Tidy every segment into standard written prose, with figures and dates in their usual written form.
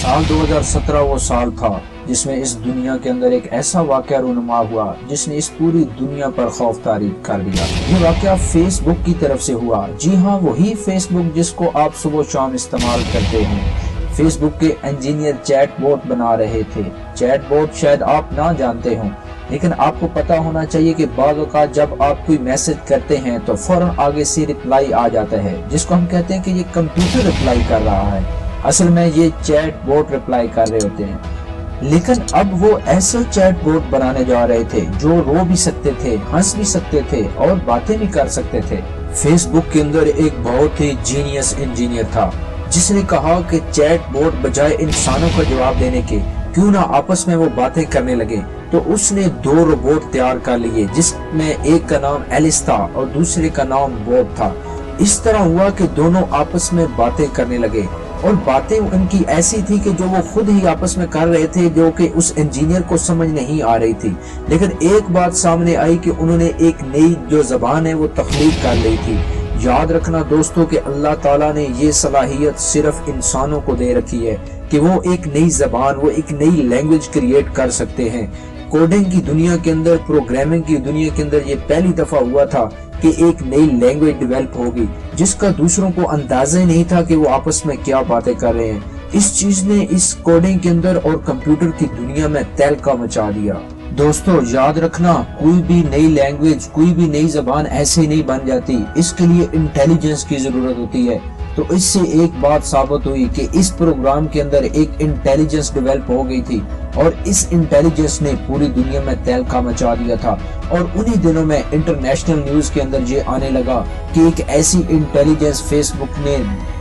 साल 2017 वो साल था जिसमें इस दुनिया के अंदर एक ऐसा वाकया रूनुमा हुआ जिसने इस पूरी दुनिया पर खौफ तारी कर दिया। ये वाकया फेसबुक की तरफ से हुआ। जी हाँ, वही फेसबुक जिसको आप सुबह शाम इस्तेमाल करते हैं। फेसबुक के इंजीनियर चैट बोट बना रहे थे। चैट बोट शायद आप ना जानते हो, लेकिन आपको पता होना चाहिए कि बाज़ औक़ात जब आप कोई मैसेज करते हैं तो फौरन आगे से रिप्लाई आ जाता है, जिसको हम कहते हैं कि ये कंप्यूटर रिप्लाई कर रहा है। असल में ये चैट बोट रिप्लाई कर रहे होते हैं। लेकिन अब वो ऐसे चैट बोट बनाने जा रहे थे जो रो भी सकते थे, हंस भी सकते थे और बातें भी कर सकते थे। फेसबुक के अंदर एक बहुत ही जीनियस इंजीनियर था जिसने कहा कि चैट बोट बजाय इंसानों का जवाब देने के क्यों ना आपस में वो बातें करने लगे। तो उसने 2 रोबोट तैयार कर लिए जिसमें एक का नाम एलिस था और दूसरे का नाम बॉब था। इस तरह हुआ कि दोनों आपस में बातें करने लगे और बातें उनकी ऐसी थी कि जो वो खुद ही आपस में कर रहे थे, जो कि उस इंजीनियर को समझ नहीं आ रही थी। लेकिन एक बात सामने आई कि उन्होंने एक नई जो ज़बान है वो तख्लीक कर ली थी। याद रखना दोस्तों कि अल्लाह ताला ने ये सलाहियत सिर्फ इंसानों को दे रखी है कि वो एक नई ज़बान, वो एक नई लैंग्वेज क्रिएट कर सकते हैं। कोडिंग की दुनिया के अंदर, प्रोग्रामिंग की दुनिया के अंदर ये पहली दफा हुआ था कि एक नई लैंग्वेज डेवलप होगी जिसका दूसरों को अंदाजा ही नहीं था कि वो आपस में क्या बातें कर रहे हैं। इस चीज ने इस कोडिंग के अंदर और कंप्यूटर की दुनिया में तहलका मचा दिया। दोस्तों याद रखना, कोई भी नई लैंग्वेज, कोई भी नई जबान ऐसे ही नहीं बन जाती, इसके लिए इंटेलिजेंस की जरूरत होती है। तो इससे एक बात साबित हुई कि इस प्रोग्राम के अंदर एक इंटेलिजेंस डेवलप हो गई थी और इस इंटेलिजेंस ने पूरी दुनिया में तहलका मचा दिया था। और उन्हीं दिनों में इंटरनेशनल न्यूज के अंदर ये आने लगा कि एक ऐसी इंटेलिजेंस फेसबुक ने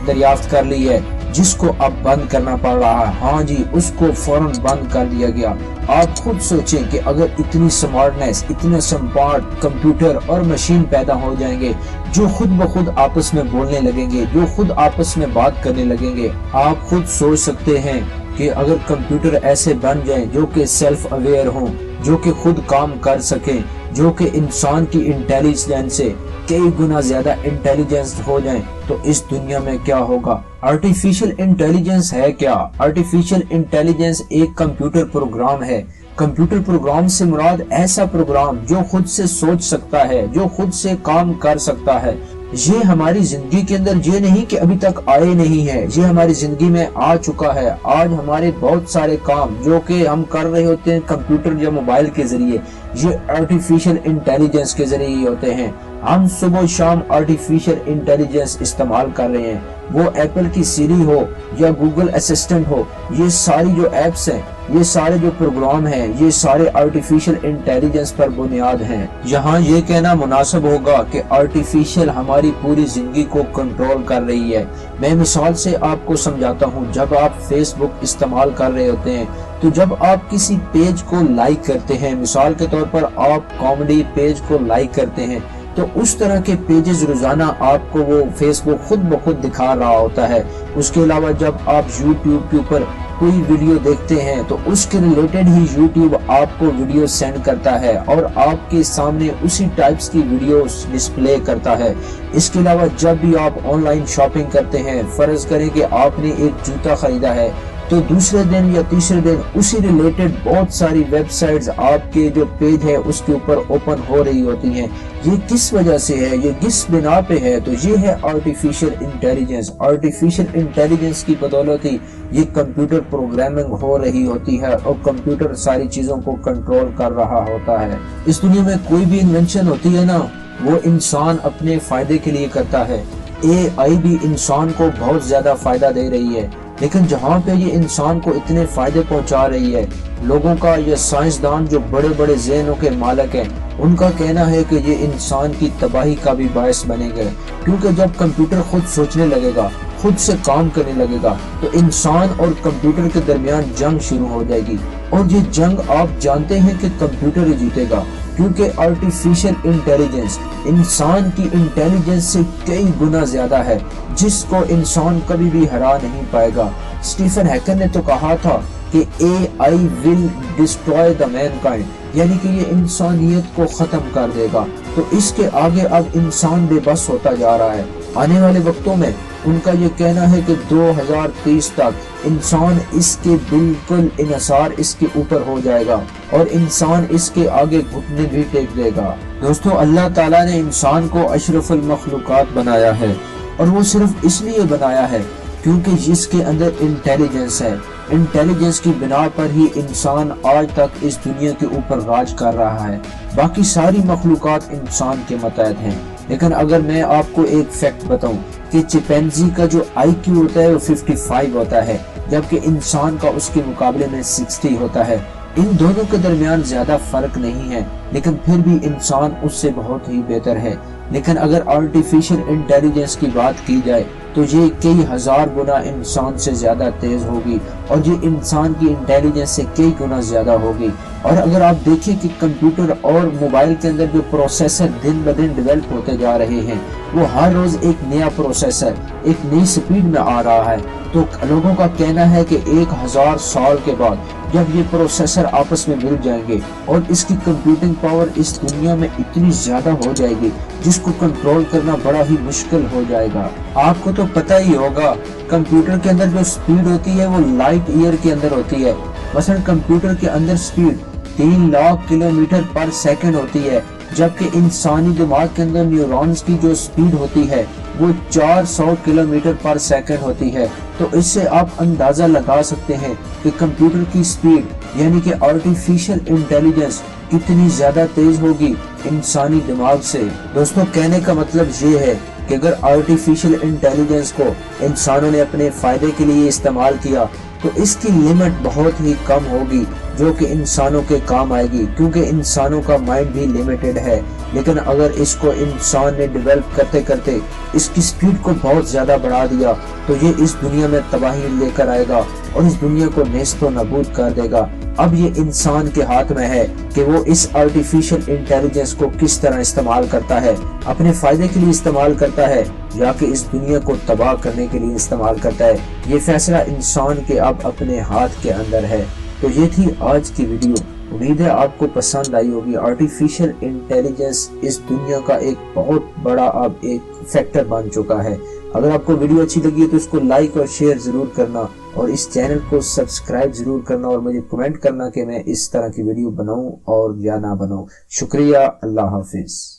दरियाफ्त कर ली है जिसको अब बंद करना पड़ रहा है। हाँ जी, उसको फौरन बंद कर दिया गया। आप खुद सोचें कि अगर इतनी स्मार्टनेस, इतने स्मार्ट कंप्यूटर और मशीन पैदा हो जाएंगे जो खुद ब खुद आपस में बोलने लगेंगे, जो खुद आपस में बात करने लगेंगे, आप खुद सोच सकते हैं कि अगर कंप्यूटर ऐसे बन जाएं जो कि सेल्फ अवेयर हों, जो कि खुद काम कर सकें, जो कि इंसान की इंटेलिजेंस से कई गुना ज्यादा इंटेलिजेंस हो जाएं, तो इस दुनिया में क्या होगा। आर्टिफिशियल इंटेलिजेंस है क्या? आर्टिफिशियल इंटेलिजेंस एक कंप्यूटर प्रोग्राम है। कंप्यूटर प्रोग्राम से मुराद ऐसा प्रोग्राम जो खुद से सोच सकता है, जो खुद से काम कर सकता है। ये हमारी जिंदगी के अंदर ये नहीं कि अभी तक आए नहीं है, ये हमारी जिंदगी में आ चुका है। आज हमारे बहुत सारे काम जो कि हम कर रहे होते हैं कंप्यूटर या मोबाइल के जरिए, ये आर्टिफिशियल इंटेलिजेंस के जरिए ही होते हैं। हम सुबह शाम आर्टिफिशियल इंटेलिजेंस इस्तेमाल कर रहे हैं, वो एप्पल की सीरी हो या गूगल असिस्टेंट हो, ये सारी जो एप्स हैं, ये सारे जो प्रोग्राम हैं, ये सारे आर्टिफिशियल इंटेलिजेंस पर बुनियाद हैं। यहाँ ये कहना मुनासिब होगा कि आर्टिफिशियल हमारी पूरी जिंदगी को कंट्रोल कर रही है। मैं मिसाल से आपको समझाता हूँ। जब आप फेसबुक इस्तेमाल कर रहे होते हैं तो जब आप किसी पेज को लाइक करते हैं, मिसाल के तौर पर आप कॉमेडी पेज को लाइक करते हैं, तो उस तरह के पेजेस रोजाना आपको वो फेसबुक खुद ब खुद दिखा रहा होता है। उसके अलावा जब आप यूट्यूब के ऊपर कोई वीडियो देखते हैं तो उसके रिलेटेड ही यूट्यूब आपको वीडियो सेंड करता है और आपके सामने उसी टाइप्स की वीडियोस डिस्प्ले करता है। इसके अलावा जब भी आप ऑनलाइन शॉपिंग करते हैं, फर्ज करें कि आपने एक जूता खरीदा है, तो दूसरे दिन या तीसरे दिन उसी रिलेटेड बहुत सारी वेबसाइट्स आपके जो पेज है उसके ऊपर ओपन हो रही होती हैं। ये किस वजह से है, ये किस बिना पे है? तो ये है आर्टिफिशियल इंटेलिजेंस। आर्टिफिशियल इंटेलिजेंस की बदौलत ही ये कंप्यूटर प्रोग्रामिंग हो रही होती है और कंप्यूटर सारी चीजों को कंट्रोल कर रहा होता है। इस दुनिया में कोई भी इन्वेंशन होती है ना, वो इंसान अपने फायदे के लिए करता है। AI भी इंसान को बहुत ज्यादा फायदा दे रही है, लेकिन जहाँ पे ये इंसान को इतने फायदे पहुँचा रही है, लोगों का ये साइंसदान जो बड़े बड़े ज़हनों के मालिक हैं, उनका कहना है कि ये इंसान की तबाही का भी बायस बनेगा। क्योंकि जब कंप्यूटर खुद सोचने लगेगा, खुद से काम करने लगेगा, तो इंसान और कंप्यूटर के दरमियान जंग शुरू हो जाएगी। और ये जंग आप जानते हैं कि कंप्यूटर ही जीतेगा, क्योंकि आर्टिफिशियल इंटेलिजेंस इंसान की इंटेलिजेंस से कई गुना ज्यादा है, जिसको इंसान कभी भी हरा नहीं पाएगा। स्टीफन हैकर ने तो कहा था कि AI will destroy the Mankind, यानी कि ये इंसानियत को खत्म कर देगा। तो इसके आगे अब इंसान बेबस होता जा रहा है। आने वाले वक्तों में ان کا یہ کہنا ہے کہ 2030 تک انسان اس کے بالکل انحصار اس کے اوپر ہو جائے گا اور انسان اس کے آگے گھٹنے بھی ٹیک دے گا۔ دوستو، اللہ تعالیٰ نے انسان کو اشرف المخلوقات بنایا ہے، اور وہ صرف اس لیے بنایا ہے کیونکہ جس کے اندر انٹیلیجنس ہے، انٹیلیجنس کی بنا پر ہی انسان آج تک اس دنیا کے اوپر راج کر رہا ہے۔ باقی ساری مخلوقات انسان کے متحد ہیں۔ لیکن اگر میں آپ کو ایک فیکٹ بتاؤں کہ چمپینزی کا جو آئی کیو ہوتا ہے وہ 55 ہوتا ہے، جبکہ انسان کا اس کے مقابلے میں 60 ہوتا ہے۔ ان دونوں کے درمیان زیادہ فرق نہیں ہے، لیکن پھر بھی انسان اس سے بہت ہی بہتر ہے۔ لیکن اگر آرٹیفیشل انٹیلیجنس کی بات کی جائے تو یہ کئی ہزار گنا انسان سے زیادہ تیز ہوگی، اور یہ انسان کی انٹیلیجنس سے کئی گنا زیادہ ہوگی۔ اور اگر آپ دیکھیں کہ کمپیوٹر اور موبائل کے اندر جو پروسیسر دن بدن ڈیولپ ہوتے جا رہے ہیں، وہ ہر روز ایک نیا پروسیسر ایک نئی سپیڈ میں آ رہا ہے، تو لوگوں کا کہنا ہے کہ 1000 سال کے بعد جب یہ پروسیسر آپس میں مل جائیں گے اور اس کی کمپیوٹنگ پاور اس دنیا میں اتنی زیادہ ہو جائے گی جس کو کنٹرول کرنا بڑا ہی مشکل ہو جائے گا۔ آپ کو تو پتہ ہی ہوگا کمپیوٹر کے اندر جو سپیڈ ہوتی ہے وہ لائٹ ایئر کے اندر ہوتی ہے۔ مثلا کمپیوٹر کے اندر سپیڈ 3 لاکھ کلومیٹر پر سیکنڈ ہوتی ہے، جبکہ انسانی دماغ کے اندر نیورونز کی جو سپیڈ ہوتی ہے وہ 400 کلومیٹر پر سیکنڈ ہوتی ہے۔ تو اس سے آپ اندازہ لگا سکتے ہیں کہ کمپیوٹر کی سپیڈ یعنی کہ آرٹیفیشل انٹیلیجنس کتنی زیادہ تیز ہوگی انسانی دماغ سے۔ دوستوں، کہنے کا مطلب یہ ہے کہ اگر آرٹیفیشل انٹیلیجنس کو انسانوں نے اپنے فائدے کے لیے استعمال کیا تو اس کی لمٹ بہت ہی کم ہوگی جو کہ انسانوں کے کام آئے گی، کیونکہ انسانوں کا مائنڈ بھی لیمیٹڈ ہے۔ لیکن اگر اس کو انسان نے ڈیولپ کرتے کرتے اس کی سپیڈ کو بہت زیادہ بڑھا دیا تو یہ اس دنیا میں تباہی لے کر آئے گا اور اس دنیا کو نیست و نابود کر دے گا۔ اب یہ انسان کے ہاتھ میں ہے کہ وہ اس آرٹیفیشل انٹیلیجنس کو کس طرح استعمال کرتا ہے، اپنے فائدے کے لیے استعمال کرتا ہے یا کہ اس دنیا کو تباہ کرنے کے لیے استعمال کرتا ہے۔ یہ فیصلہ انسان کے اب اپنے ہاتھ کے اندر ہے۔ تو یہ تھی آج کی ویڈیو، امید ہے آپ کو پسند آئی ہوگی۔ آرٹیفیشل انٹیلیجنس اس دنیا کا ایک بہت بڑا اب ایک فیکٹر بن چکا ہے۔ اگر آپ کو ویڈیو اچھی لگی ہے تو اس کو لائک اور شیئر ضرور کرنا، اور اس چینل کو سبسکرائب ضرور کرنا، اور مجھے کمنٹ کرنا کہ میں اس طرح کی ویڈیو بناؤں اور یا نہ بناؤں۔ شکریہ، اللہ حافظ۔